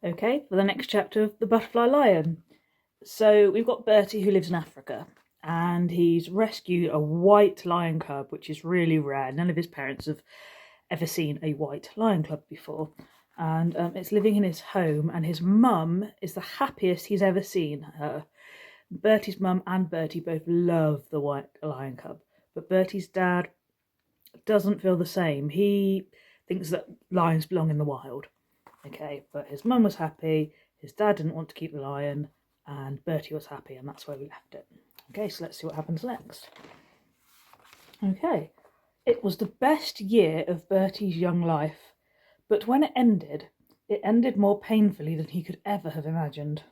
Okay, for the next chapter of The Butterfly Lion. So we've got Bertie who lives in Africa, and he's rescued a white lion cub, which is really rare. None of his parents have ever seen a white lion cub before. And it's living in his home, and his mum is the happiest he's ever seen her. Bertie's mum and Bertie both love the white lion cub, but Bertie's dad doesn't feel the same. He thinks that lions belong in the wild. Okay, but his mum was happy, his dad didn't want to keep the lion, and Bertie was happy, and that's where we left it. Okay, so let's see what happens next. Okay, it was the best year of Bertie's young life, but when it ended more painfully than he could ever have imagined.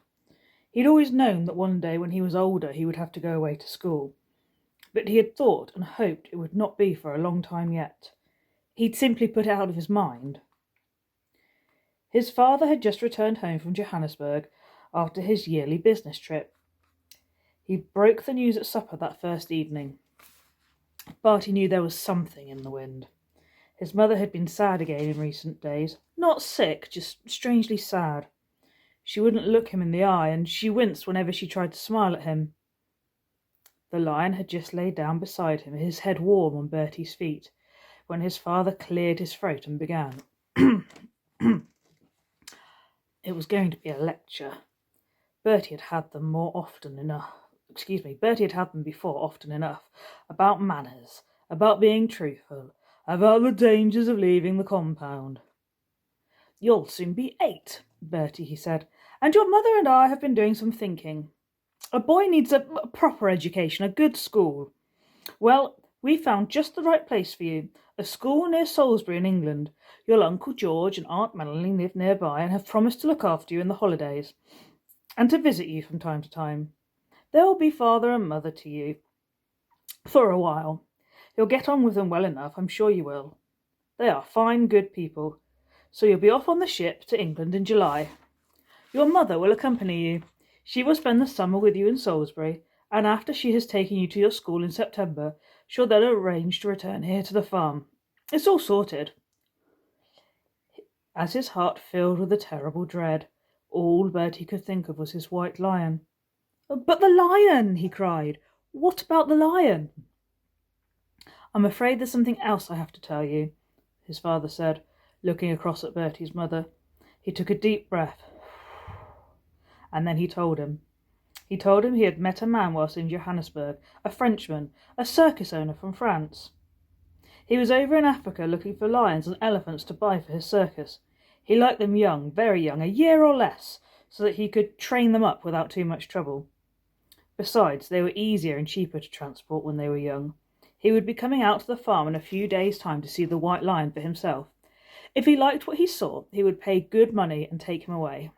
He'd always known that one day when he was older he would have to go away to school, but he had thought and hoped it would not be for a long time yet. He'd simply put it out of his mind. His father had just returned home from Johannesburg after his yearly business trip. He broke the news at supper that first evening. Bertie knew there was something in the wind. His mother had been sad again in recent days. Not sick, just strangely sad. She wouldn't look him in the eye, and she winced whenever she tried to smile at him. The lion had just laid down beside him, his head warm on Bertie's feet, when his father cleared his throat and began. It was going to be a lecture. Bertie had had them before often enough, about manners, about being truthful, about the dangers of leaving the compound. "You'll soon be 8, Bertie," he said, "and your mother and I have been doing some thinking. A boy needs a proper education, a good school. Well, we found just the right place for you, a school near Salisbury in England. Your Uncle George and Aunt Melanie live nearby and have promised to look after you in the holidays and to visit you from time to time. They'll be father and mother to you for a while. You'll get on with them well enough, I'm sure you will. They are fine, good people. So you'll be off on the ship to England in July. Your mother will accompany you. She will spend the summer with you in Salisbury, and after she has taken you to your school in September, she'll then arrange to return here to the farm. It's all sorted." As his heart filled with a terrible dread, all Bertie could think of was his white lion. "But the lion!" he cried. "What about the lion?" "I'm afraid there's something else I have to tell you," his father said, looking across at Bertie's mother. He took a deep breath, and then he told him. He told him he had met a man whilst in Johannesburg, a Frenchman, a circus owner from France. He was over in Africa looking for lions and elephants to buy for his circus. He liked them young, very young, a year or less, so that he could train them up without too much trouble. Besides, they were easier and cheaper to transport when they were young. He would be coming out to the farm in a few days' time to see the white lion for himself. If he liked what he saw, he would pay good money and take him away.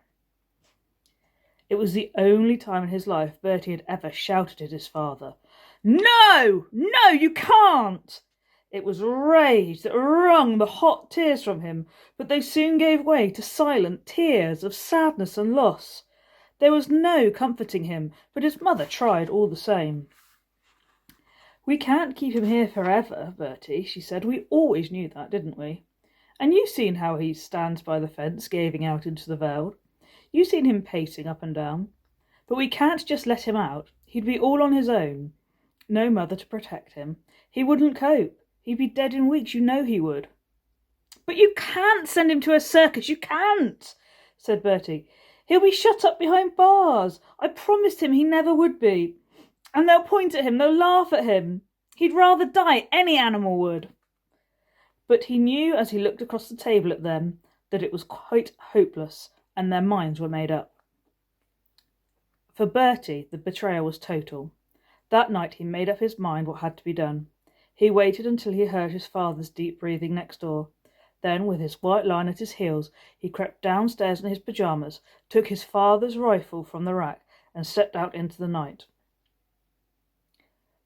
It was the only time in his life Bertie had ever shouted at his father. "No! No, you can't!" It was rage that wrung the hot tears from him, but they soon gave way to silent tears of sadness and loss. There was no comforting him, but his mother tried all the same. "We can't keep him here forever, Bertie," she said. "We always knew that, didn't we? And you've seen how he stands by the fence, gazing out into the veld. You've seen him pacing up and down. But we can't just let him out. He'd be all on his own. No mother to protect him. He wouldn't cope. He'd be dead in weeks, you know he would." "But you can't send him to a circus, you can't," said Bertie. "He'll be shut up behind bars. I promised him he never would be. And they'll point at him, they'll laugh at him. He'd rather die, any animal would." But he knew as he looked across the table at them that it was quite hopeless, and their minds were made up. For Bertie, the betrayal was total. That night he made up his mind what had to be done. He waited until he heard his father's deep breathing next door. Then, with his white lion at his heels, he crept downstairs in his pyjamas, took his father's rifle from the rack, and stepped out into the night.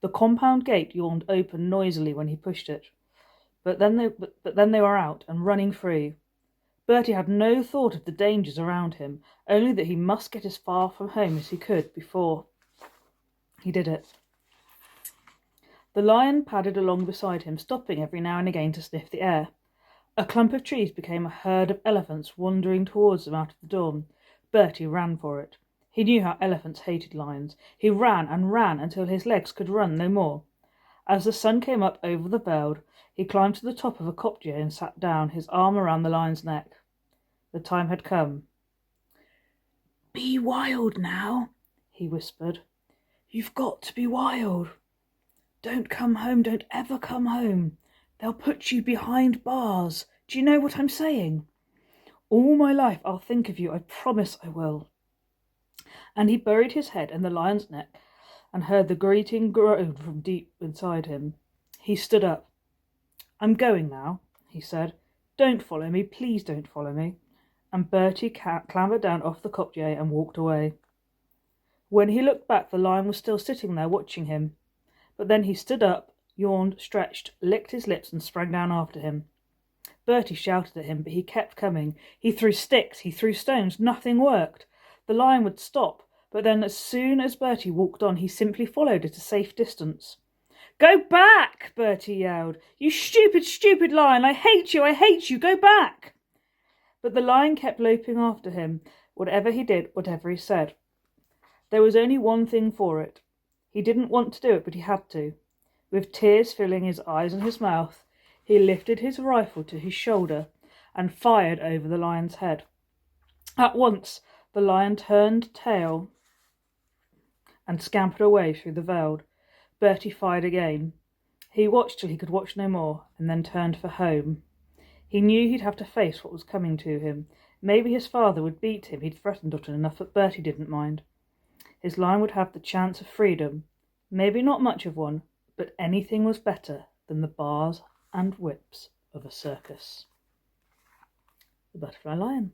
The compound gate yawned open noisily when he pushed it, but then they were out and running free. Bertie had no thought of the dangers around him, only that he must get as far from home as he could before he did it. The lion padded along beside him, stopping every now and again to sniff the air. A clump of trees became a herd of elephants wandering towards them out of the dawn. Bertie ran for it. He knew how elephants hated lions. He ran and ran until his legs could run no more. As the sun came up over the veld, he climbed to the top of a kopje and sat down, his arm around the lion's neck. The time had come. "Be wild now," he whispered. "You've got to be wild. Don't come home, don't ever come home. They'll put you behind bars. Do you know what I'm saying? All my life I'll think of you, I promise I will." And he buried his head in the lion's neck and heard the grating groan from deep inside him. He stood up. "I'm going now," he said. "Don't follow me, please don't follow me." And Bertie clambered down off the kopje and walked away. When he looked back, the lion was still sitting there watching him. But then he stood up, yawned, stretched, licked his lips and sprang down after him. Bertie shouted at him, but he kept coming. He threw sticks, he threw stones. Nothing worked. The lion would stop, but then as soon as Bertie walked on, he simply followed at a safe distance. "Go back!" Bertie yelled. "You stupid, stupid lion! I hate you! I hate you! Go back!" But the lion kept loping after him, whatever he did, whatever he said. There was only one thing for it. He didn't want to do it, but he had to. With tears filling his eyes and his mouth, he lifted his rifle to his shoulder and fired over the lion's head. At once, the lion turned tail and scampered away through the veld. Bertie fired again. He watched till he could watch no more, and then turned for home. He knew he'd have to face what was coming to him. Maybe his father would beat him. He'd threatened often enough, but Bertie didn't mind. His lion would have the chance of freedom. Maybe not much of one, but anything was better than the bars and whips of a circus. The Butterfly Lion.